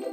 Hai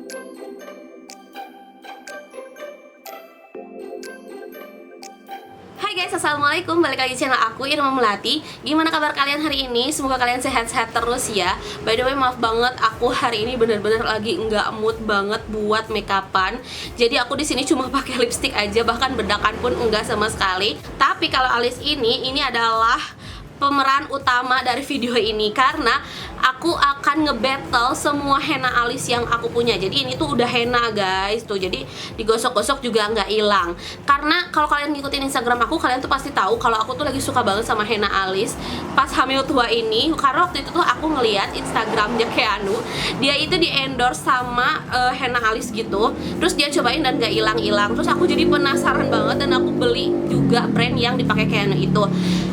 guys, assalamualaikum, balik lagi di channel aku, Irma Melati. Gimana kabar kalian hari ini? Semoga kalian sehat-sehat terus ya. By the way, maaf banget, aku hari ini bener-bener lagi nggak mood banget buat makeupan. Jadi aku di sini cuma pakai lipstick aja, bahkan bedakan pun enggak sama sekali. Tapi kalau alis ini adalah pemeran utama dari video ini, karena aku akan nge-battle semua henna alis yang aku punya. Jadi ini tuh udah henna guys, tuh jadi digosok-gosok juga nggak hilang. Karena kalau kalian ngikutin Instagram aku, kalian tuh pasti tahu kalau aku tuh lagi suka banget sama henna alis pas hamil tua ini. Karena waktu itu tuh aku ngeliat Instagramnya Keanu, dia itu di endorse sama henna alis gitu, terus dia cobain dan nggak hilang-hilang. Terus aku jadi penasaran banget dan aku beli juga brand yang dipakai Keanu itu.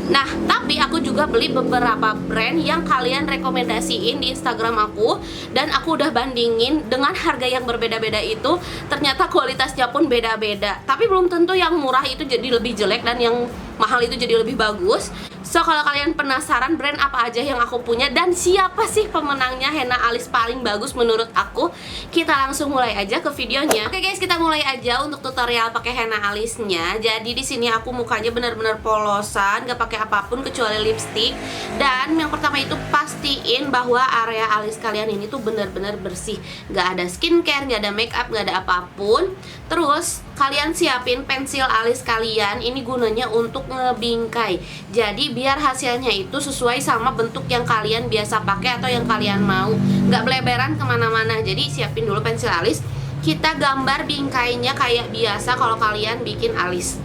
Nah, tapi aku juga beli beberapa brand yang kalian rekomendasiin di Instagram aku, dan aku udah bandingin dengan harga yang berbeda-beda itu. Ternyata kualitasnya pun beda-beda. Tapi belum tentu yang murah itu jadi lebih jelek dan yang mahal itu jadi lebih bagus. So, kalau kalian penasaran brand apa aja yang aku punya dan siapa sih pemenangnya henna alis paling bagus menurut aku, kita langsung mulai aja ke videonya. Oke guys, kita mulai aja untuk tutorial pakai henna alisnya. Jadi di sini aku mukanya benar-benar polosan, gak pakai apapun kecuali lipstick. Dan yang pertama itu pastiin bahwa area alis kalian ini tuh benar-benar bersih, gak ada skincare, gak ada makeup, gak ada apapun. Terus kalian siapin pensil alis kalian, ini gunanya untuk ngebingkai. Jadi biar hasilnya itu sesuai sama bentuk yang kalian biasa pakai atau yang kalian mau, nggak beleberan kemana-mana. Jadi siapin dulu pensil alis, kita gambar bingkainya kayak biasa kalau kalian bikin alis.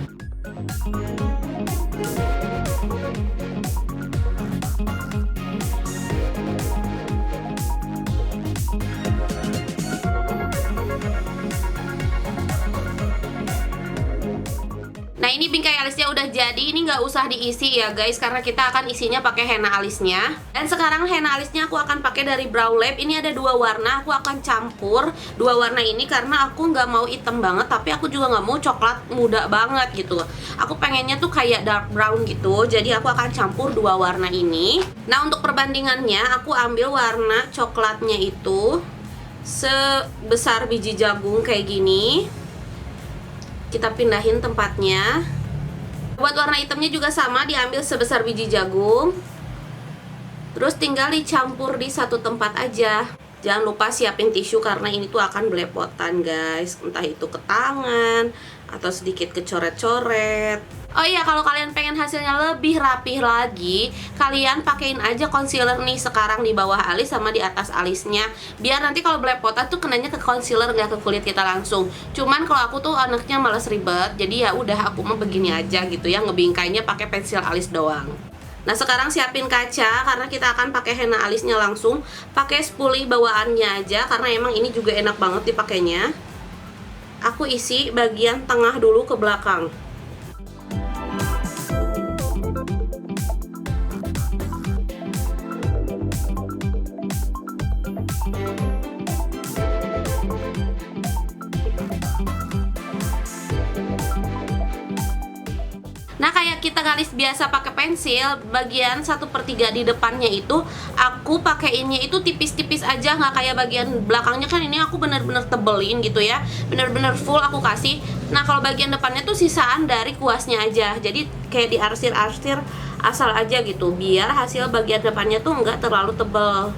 Nah, ini bingkai alisnya udah jadi, ini nggak usah diisi ya guys, karena kita akan isinya pakai henna alisnya. Dan sekarang henna alisnya aku akan pakai dari Brow Lab. Ini ada dua warna, aku akan campur dua warna ini karena aku nggak mau hitam banget, tapi aku juga nggak mau coklat muda banget gitu. Aku pengennya tuh kayak dark brown gitu, jadi aku akan campur dua warna ini. Nah, untuk perbandingannya aku ambil warna coklatnya itu sebesar biji jagung kayak gini. Kita pindahin tempatnya. Buat warna hitamnya juga sama, diambil sebesar biji jagung. Terus tinggal dicampur di satu tempat aja. Jangan lupa siapin tisu karena ini tuh akan belepotan guys. Entah itu ke tangan atau sedikit kecoret-coret. Oh iya, kalau kalian pengen hasilnya lebih rapih lagi, kalian pakein aja concealer nih sekarang di bawah alis sama di atas alisnya. Biar nanti kalau belepotan tuh kenanya ke concealer, nggak ke kulit kita langsung. Cuman kalau aku tuh anaknya malas ribet, jadi ya udah aku mah begini aja gitu ya, ngebingkainya pakai pensil alis doang. Nah, sekarang siapin kaca karena kita akan pakai henna alisnya langsung. Pakai spoolie bawaannya aja karena emang ini juga enak banget dipakainya. Aku isi bagian tengah dulu ke belakang. Nah, kayak kita garis biasa pakai pensil, bagian 1/3 di depannya itu aku pakaiinnya itu tipis-tipis aja, nggak kayak bagian belakangnya kan ini aku bener-bener tebelin gitu ya, bener-bener full aku kasih. Nah, kalau bagian depannya tuh sisaan dari kuasnya aja, jadi kayak diarsir-arsir asal aja gitu, biar hasil bagian depannya tuh nggak terlalu tebel.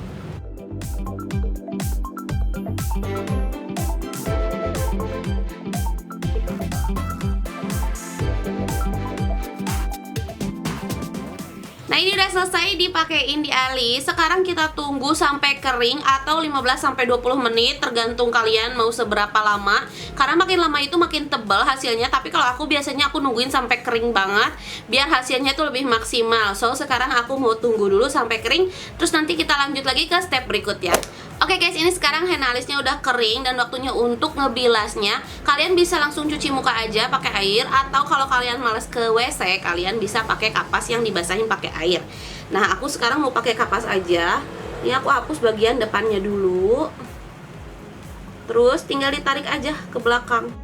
Nah, ini udah selesai dipakein di alis. Sekarang kita tunggu sampai kering atau 15-20 menit tergantung kalian mau seberapa lama. Karena makin lama itu makin tebal hasilnya, tapi kalau aku biasanya aku nungguin sampai kering banget biar hasilnya tuh lebih maksimal. So, sekarang aku mau tunggu dulu sampai kering, terus nanti kita lanjut lagi ke step berikutnya. Oke guys, ini sekarang henna alisnya udah kering dan waktunya untuk ngebilasnya. Kalian bisa langsung cuci muka aja pakai air, atau kalau kalian males ke WC, kalian bisa pakai kapas yang dibasahin pakai air. Nah, aku sekarang mau pakai kapas aja. Ini aku hapus bagian depannya dulu. Terus tinggal ditarik aja ke belakang.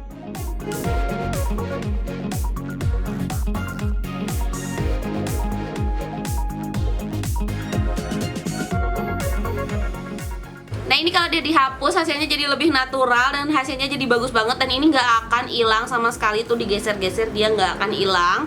ini kalau dia dihapus hasilnya jadi lebih natural dan hasilnya jadi bagus banget, dan ini nggak akan hilang sama sekali tuh, digeser-geser dia nggak akan hilang.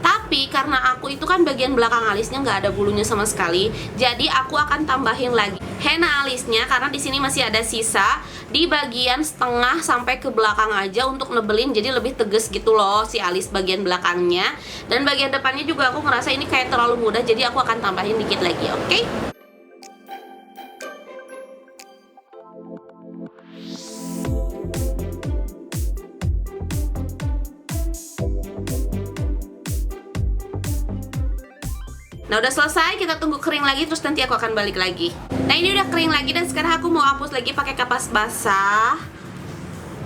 Tapi karena aku itu kan bagian belakang alisnya nggak ada bulunya sama sekali, jadi aku akan tambahin lagi henna alisnya karena di sini masih ada sisa di bagian setengah sampai ke belakang aja untuk nebelin jadi lebih tegas gitu loh si alis bagian belakangnya. Dan bagian depannya juga aku ngerasa ini kayak terlalu mudah, jadi aku akan tambahin dikit lagi, oke? Nah udah selesai, kita tunggu kering lagi terus nanti aku akan balik lagi. Nah ini udah kering lagi dan sekarang aku mau hapus lagi pakai kapas basah.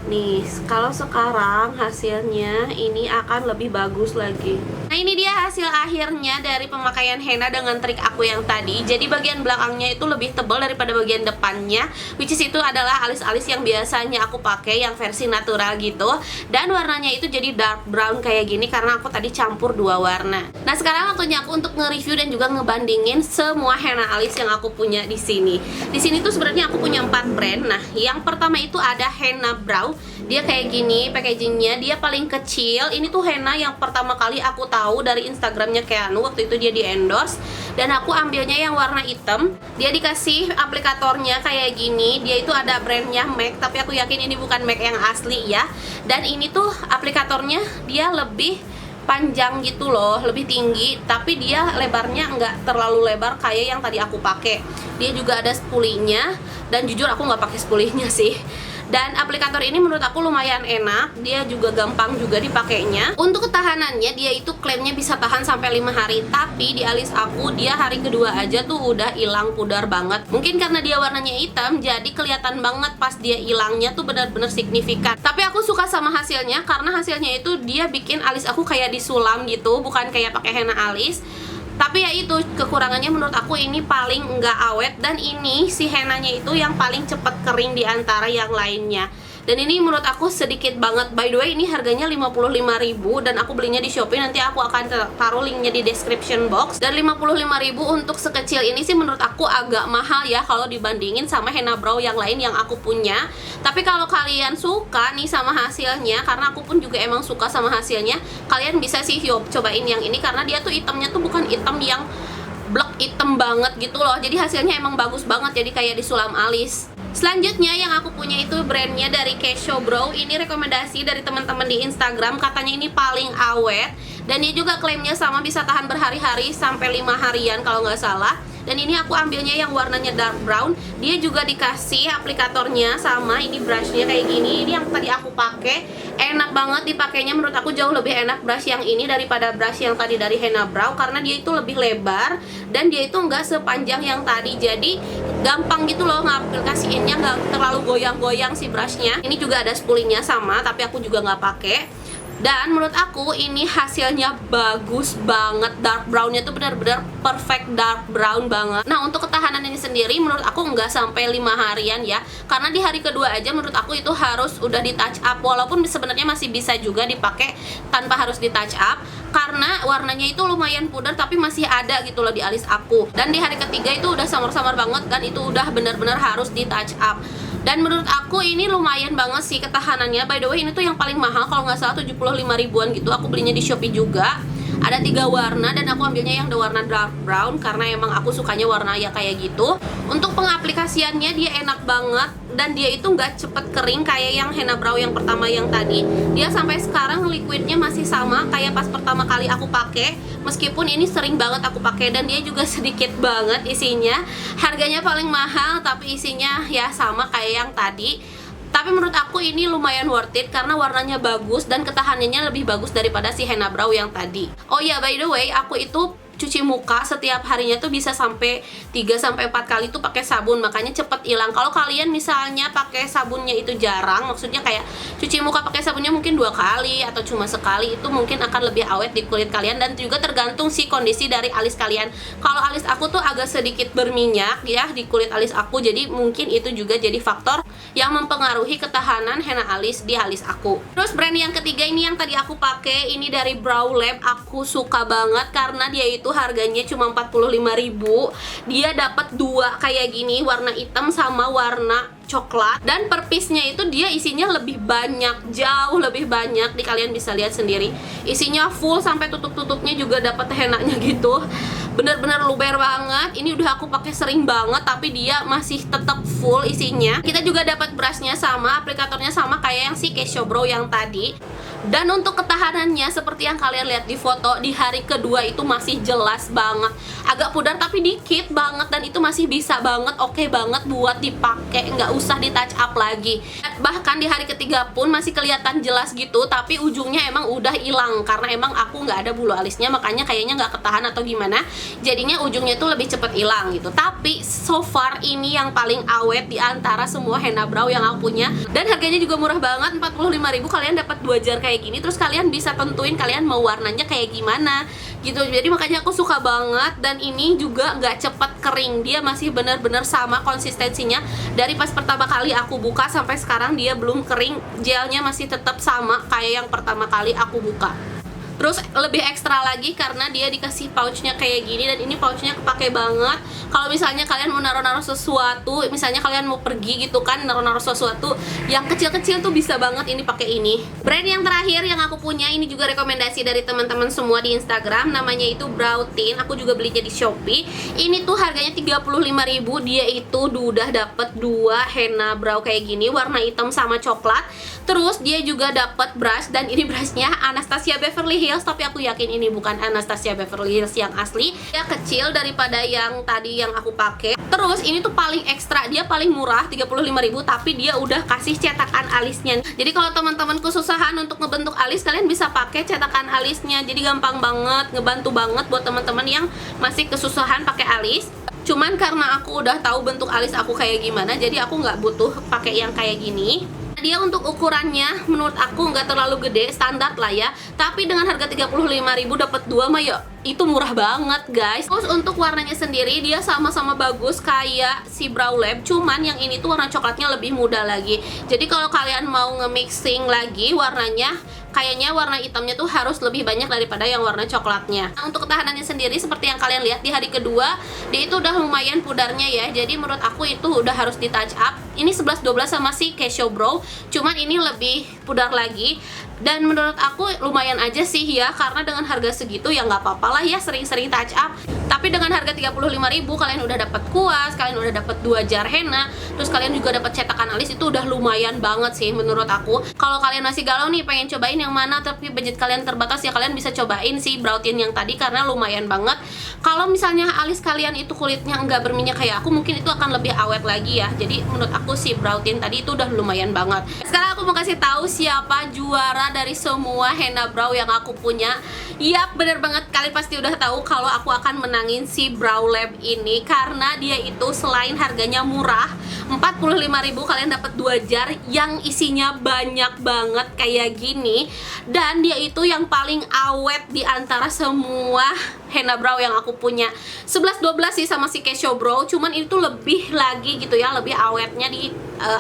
Nih, kalau sekarang hasilnya ini akan lebih bagus lagi. Nah ini dia hasil akhirnya dari pemakaian henna dengan trik aku yang tadi. Jadi bagian belakangnya itu lebih tebal daripada bagian depannya, which is itu adalah alis-alis yang biasanya aku pakai yang versi natural gitu. Dan warnanya itu jadi dark brown kayak gini karena aku tadi campur dua warna. Nah sekarang waktunya aku untuk nge-review dan juga ngebandingin semua henna alis yang aku punya di sini. Di sini tuh sebenarnya aku punya 4 brand. Nah yang pertama itu ada henna brow. Dia kayak gini packagingnya, dia paling kecil. Ini tuh henna yang pertama kali aku tahu dari Instagramnya Keanu, waktu itu dia di endorse. Dan aku ambilnya yang warna hitam. Dia dikasih aplikatornya kayak gini. Dia itu ada brandnya MAC, tapi aku yakin ini bukan MAC yang asli ya. Dan ini tuh aplikatornya dia lebih panjang gitu loh, lebih tinggi, tapi dia lebarnya nggak terlalu lebar kayak yang tadi aku pakai. Dia juga ada spulinya, dan jujur aku nggak pakai spulinya sih. Dan aplikator ini menurut aku lumayan enak, dia juga gampang juga dipakainya. Untuk ketahanannya dia itu klaimnya bisa tahan sampai 5 hari, tapi di alis aku dia hari kedua aja tuh udah hilang pudar banget. Mungkin karena dia warnanya hitam, jadi kelihatan banget pas dia hilangnya tuh benar-benar signifikan. Tapi aku suka sama hasilnya karena hasilnya itu dia bikin alis aku kayak disulam gitu, bukan kayak pakai henna alis. Tapi ya itu kekurangannya menurut aku ini paling nggak awet, dan ini si hennanya itu yang paling cepet kering di antara yang lainnya. Dan ini menurut aku sedikit banget. By the way ini harganya 55.000 dan aku belinya di Shopee. Nanti aku akan taruh linknya di description box. Dan 55.000 untuk sekecil ini sih menurut aku agak mahal ya kalau dibandingin sama henna brow yang lain yang aku punya. Tapi kalau kalian suka nih sama hasilnya, karena aku pun juga emang suka sama hasilnya, kalian bisa sih cobain yang ini karena dia tuh hitamnya tuh bukan hitam yang blek hitam banget gitu loh. Jadi hasilnya emang bagus banget, jadi kayak disulam alis. Selanjutnya yang aku punya itu brandnya dari Kesho Brow. Ini rekomendasi dari teman-teman di Instagram, katanya ini paling awet. Dan dia juga klaimnya sama bisa tahan berhari-hari sampai 5 harian kalau nggak salah. Dan ini aku ambilnya yang warnanya dark brown. Dia juga dikasih aplikatornya sama, ini brushnya kayak gini. Ini yang tadi aku pakai, enak banget dipakainya. Menurut aku jauh lebih enak brush yang ini daripada brush yang tadi dari henna brow, karena dia itu lebih lebar dan dia itu nggak sepanjang yang tadi. Jadi gampang gitu loh ngaplikasiinnya, nggak terlalu goyang-goyang si brushnya. Ini juga ada spoolingnya sama, tapi aku juga nggak pakai. Dan menurut aku ini hasilnya bagus banget. Dark brownnya tuh benar-benar perfect dark brown banget. Nah untuk ketahanan ini sendiri menurut aku nggak sampai 5 harian ya, karena di hari kedua aja menurut aku itu harus udah di touch up. Walaupun sebenarnya masih bisa juga dipakai tanpa harus di touch up, karena warnanya itu lumayan pudar tapi masih ada gitu loh di alis aku. Dan di hari ketiga itu udah samar-samar banget, dan itu udah benar-benar harus di touch up. Dan menurut aku ini lumayan banget sih ketahanannya. By the way ini tuh yang paling mahal kalau nggak salah 75 ribuan gitu. Aku belinya di Shopee juga. Ada 3 warna dan aku ambilnya yang warna dark brown karena emang aku sukanya warna ya kayak gitu. Untuk pengaplikasiannya dia enak banget, dan dia itu nggak cepet kering kayak yang henna brow yang pertama yang tadi. Dia sampai sekarang liquidnya masih sama kayak pas pertama kali aku pakai, meskipun ini sering banget aku pakai. Dan dia juga sedikit banget isinya. Harganya paling mahal tapi isinya ya sama kayak yang tadi. Tapi menurut aku ini lumayan worth it karena warnanya bagus dan ketahanannya lebih bagus daripada si henna brow yang tadi. Oh ya, by the way, aku itu cuci muka setiap harinya tuh bisa sampai 3-4 kali tuh pakai sabun, makanya cepet hilang. Kalau kalian misalnya pakai sabunnya itu jarang, maksudnya kayak cuci muka pakai sabunnya mungkin 2 kali atau cuma sekali, itu mungkin akan lebih awet di kulit kalian. Dan juga tergantung sih kondisi dari alis kalian. Kalau alis aku tuh agak sedikit berminyak ya di kulit alis aku, jadi mungkin itu juga jadi faktor yang mempengaruhi ketahanan henna alis di alis aku. Terus brand yang ketiga ini yang tadi aku pakai, ini dari Brow Lab. Aku suka banget karena dia itu itu harganya cuma 45.000. Dia dapat dua kayak gini, warna hitam sama warna coklat, dan per piece-nya itu dia isinya lebih banyak, jauh lebih banyak. Nih kalian bisa lihat sendiri, isinya full sampai tutup-tutupnya juga dapat henaknya gitu. Bener-bener luber banget. Ini udah aku pakai sering banget tapi dia masih tetap full isinya. Kita juga dapat brushnya sama, aplikatornya sama kayak yang si Casio Brow yang tadi. Dan untuk ketahanannya seperti yang kalian lihat di foto, di hari kedua itu masih jelas banget. Agak pudar tapi dikit banget, dan itu masih bisa banget, oke banget buat dipakai, nggak usah di touch up lagi. Bahkan di hari ketiga pun masih kelihatan jelas gitu, tapi ujungnya emang udah hilang karena emang aku nggak ada bulu alisnya, makanya kayaknya nggak ketahan atau gimana. Jadinya ujungnya tuh lebih cepet hilang gitu. Tapi so far ini yang paling awet di antara semua henna brow yang aku punya, dan harganya juga murah banget, 45.000 kalian dapat 2 jar kayak gini. Terus kalian bisa tentuin kalian mau warnanya kayak gimana gitu. Jadi makanya aku suka banget. Dan ini juga nggak cepet kering, dia masih bener-bener sama konsistensinya dari pas pertama kali aku buka sampai sekarang. Dia belum kering, gelnya masih tetap sama kayak yang pertama kali aku buka. Terus lebih ekstra lagi karena dia dikasih pouchnya kayak gini, dan ini pouchnya kepake banget. Kalau misalnya kalian mau naruh-naruh sesuatu, misalnya kalian mau pergi gitu kan, naruh-naruh sesuatu yang kecil-kecil tuh bisa banget ini pakai ini. Brand yang terakhir yang aku punya ini juga rekomendasi dari teman-teman semua di Instagram, namanya itu Brow Tint. Aku juga belinya di Shopee. Ini tuh harganya 35.000. Dia itu udah dapet 2 henna brow kayak gini, warna hitam sama coklat. Terus dia juga dapat brush, dan ini brushnya Anastasia Beverly Hills, tapi aku yakin ini bukan Anastasia Beverly Hills yang asli. Dia kecil daripada yang tadi yang aku pakai. Terus ini tuh paling ekstra, dia paling murah 35.000, tapi dia udah kasih cetakan alisnya. Jadi kalau teman-teman kesusahan untuk ngebentuk alis, kalian bisa pakai cetakan alisnya. Jadi gampang banget, ngebantu banget buat teman-teman yang masih kesusahan pakai alis. Cuman karena aku udah tahu bentuk alis aku kayak gimana, jadi aku nggak butuh pakai yang kayak gini. Dia untuk ukurannya menurut aku nggak terlalu gede, standar lah ya. Tapi dengan harga 35.000 dapat 2 mah ya itu murah banget guys. Terus untuk warnanya sendiri dia sama-sama bagus kayak si Brow Lab, cuman yang ini tuh warna coklatnya lebih muda lagi. Jadi kalau kalian mau nge-mixing lagi warnanya, kayaknya warna hitamnya tuh harus lebih banyak daripada yang warna coklatnya. Nah, untuk ketahanannya sendiri seperti yang kalian lihat di hari kedua, dia itu udah lumayan pudarnya ya. Jadi menurut aku itu udah harus di touch up. Ini 11-12 sama si Casio Brow, cuman ini lebih pudar lagi. Dan menurut aku lumayan aja sih ya, karena dengan harga segitu ya nggak apa-apa lah ya sering-sering touch up. Tapi dengan harga 35.000 kalian udah dapat kuas, kalian udah dapat 2 jar henna, terus kalian juga dapat cetakan alis, itu udah lumayan banget sih menurut aku. Kalau kalian masih galau nih pengen cobain yang mana tapi budget kalian terbatas, ya kalian bisa cobain si Brow Tint yang tadi karena lumayan banget. Kalau misalnya alis kalian itu kulitnya nggak berminyak kayak aku, mungkin itu akan lebih awet lagi ya. Jadi menurut aku si Brow Tint tadi itu udah lumayan banget. Sekarang aku mau kasih tahu siapa juara dari semua henna brow yang aku punya. Yap, bener banget, kalian pasti udah tahu kalau aku akan menangin si Brow Lab ini karena dia itu selain harganya murah 45.000, kalian dapat 2 jar yang isinya banyak banget kayak gini, dan dia itu yang paling awet di antara semua henna brow yang aku punya. 11-12 sih sama si Casio Brow, cuman itu lebih lagi gitu ya, lebih awetnya di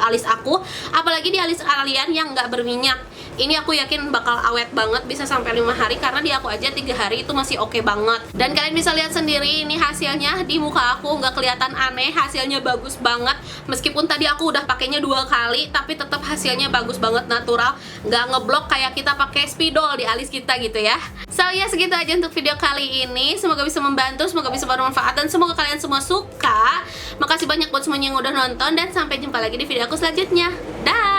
alis aku, apalagi di alis kalian yang nggak berminyak. Ini aku yakin bakal awet banget, bisa sampai 5 hari, karena di aku aja 3 hari itu masih oke banget. Dan kalian bisa lihat sendiri ini hasilnya di muka aku, nggak kelihatan aneh, hasilnya bagus banget. Meskipun tadi aku udah pakainya 2 kali, tapi tetap hasilnya bagus banget, natural, nggak ngeblok kayak kita pakai spidol di alis kita gitu ya. So ya, segitu aja untuk video kali ini. Semoga bisa membantu, semoga bisa bermanfaat, dan semoga kalian semua suka. Makasih banyak buat semuanya yang udah nonton, dan sampai jumpa lagi di video aku selanjutnya. Dah.